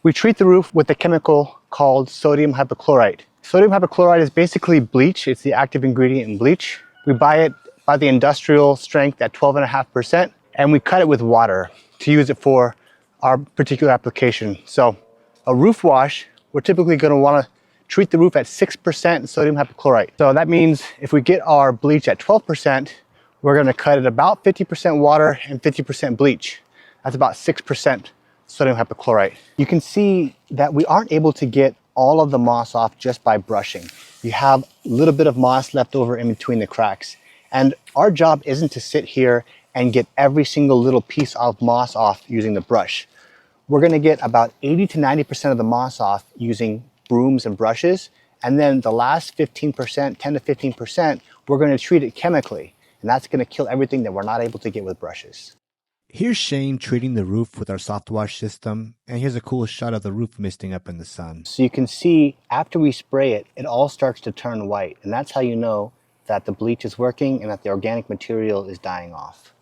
We treat the roof with a chemical called sodium hypochlorite. Sodium hypochlorite is basically bleach. It's the active ingredient in bleach. We buy it by the industrial strength at 12.5%, and we cut it with water to use it for our particular application. So a roof wash, we're typically going to want to treat the roof at 6% sodium hypochlorite. So that means if we get our bleach at 12%, we're going to cut it about 50% water and 50% bleach. That's about 6% sodium hypochlorite. You can see that we aren't able to get all of the moss off just by brushing. You have a little bit of moss left over in between the cracks. And our job isn't to sit here and get every single little piece of moss off using the brush. We're going to get about 80 to 90% of the moss off using brooms and brushes. And then the last 15%, 10 to 15%, we're going to treat it chemically. And that's going to kill everything that we're not able to get with brushes. Here's Shane treating the roof with our soft wash system, and here's a cool shot of the roof misting up in the sun. So you can see after we spray it, it all starts to turn white. And that's how you know that the bleach is working and that the organic material is dying off.